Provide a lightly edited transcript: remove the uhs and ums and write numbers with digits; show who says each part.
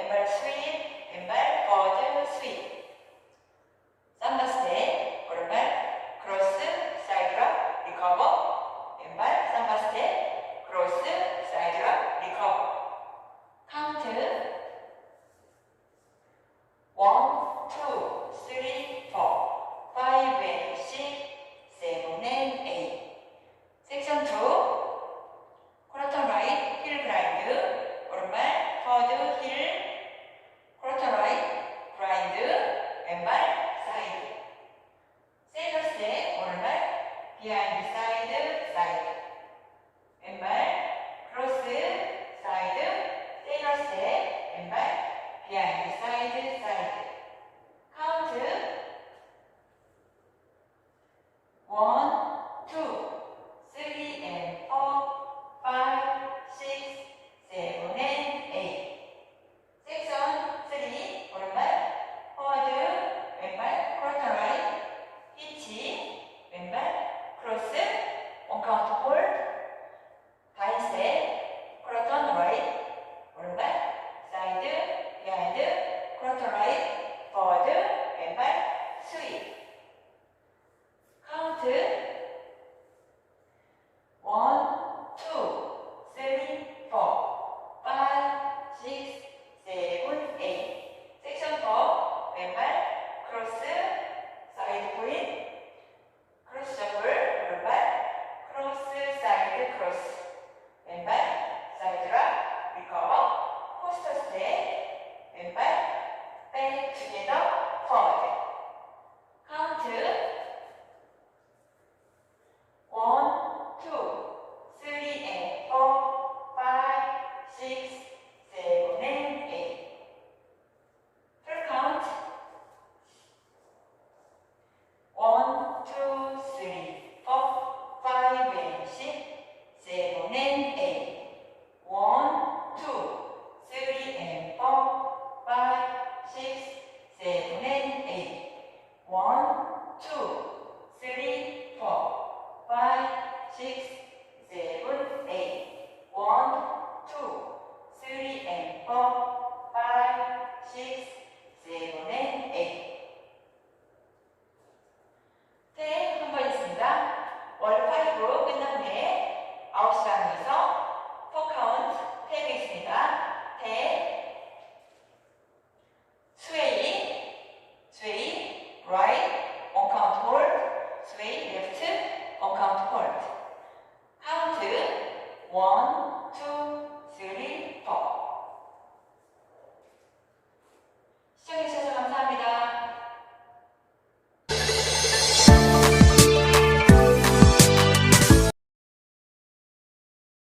Speaker 1: 왼발 스윗, 왼발 포워드 스윗. 삼바 스텝, 오른발 크로스, 사이드락, 리커버. 왼발 삼바 스텝, 크로스, 사이드락, 리커버. 카운트 1, 2, 3, 4, 5 and 6, 7 and 8. 섹션 2, 쿼터 라이트, 힐 그라인드, 오른발 포워드 힐, 쿼터 라이트, 그라인드, 왼발 사이드. 세이더 스텝, 오른발 비하인드 사이드, 사이드. 왼발 크로스, 사이드, 세이더 스텝, 왼발 비하인드 사이드, 사이드. 카운트 1, 2, 3 and 4, 5, 6, 7 and 8. 섹션 3, 오른발 포워드, 왼발 쿼터 라이트, 히치, 왼발 크로스, 원 카운트 홀드, 바인 스텝, 쿼터 라이트, 오른발 사이드, 비하인드, 쿼터 라이트, 포워드, 왼발 스윗. 카운트 1, 2, 3, 4, 5, 6, 7, 8. 섹션 4, 왼발 크로스, 사이드 포인, 크로스 셔플, 오른발 크로스, 사이드 크로스, 왼발 사이드락, 리커버, 포스터 스텝, 왼발 백 투게더, 포워드. 카운트 1, 2, 3 and 4, 5, 6, 7 and 8. Full count 1, 2, 3, 4, 5 and 6, 7 and 8. 1, 2, 3 and 4, 5, 6, 7 and 8. 1, 2, 3, 4, 5, 6, 7, 8. 1, 2, 3 and 4, 5, 6, 7 and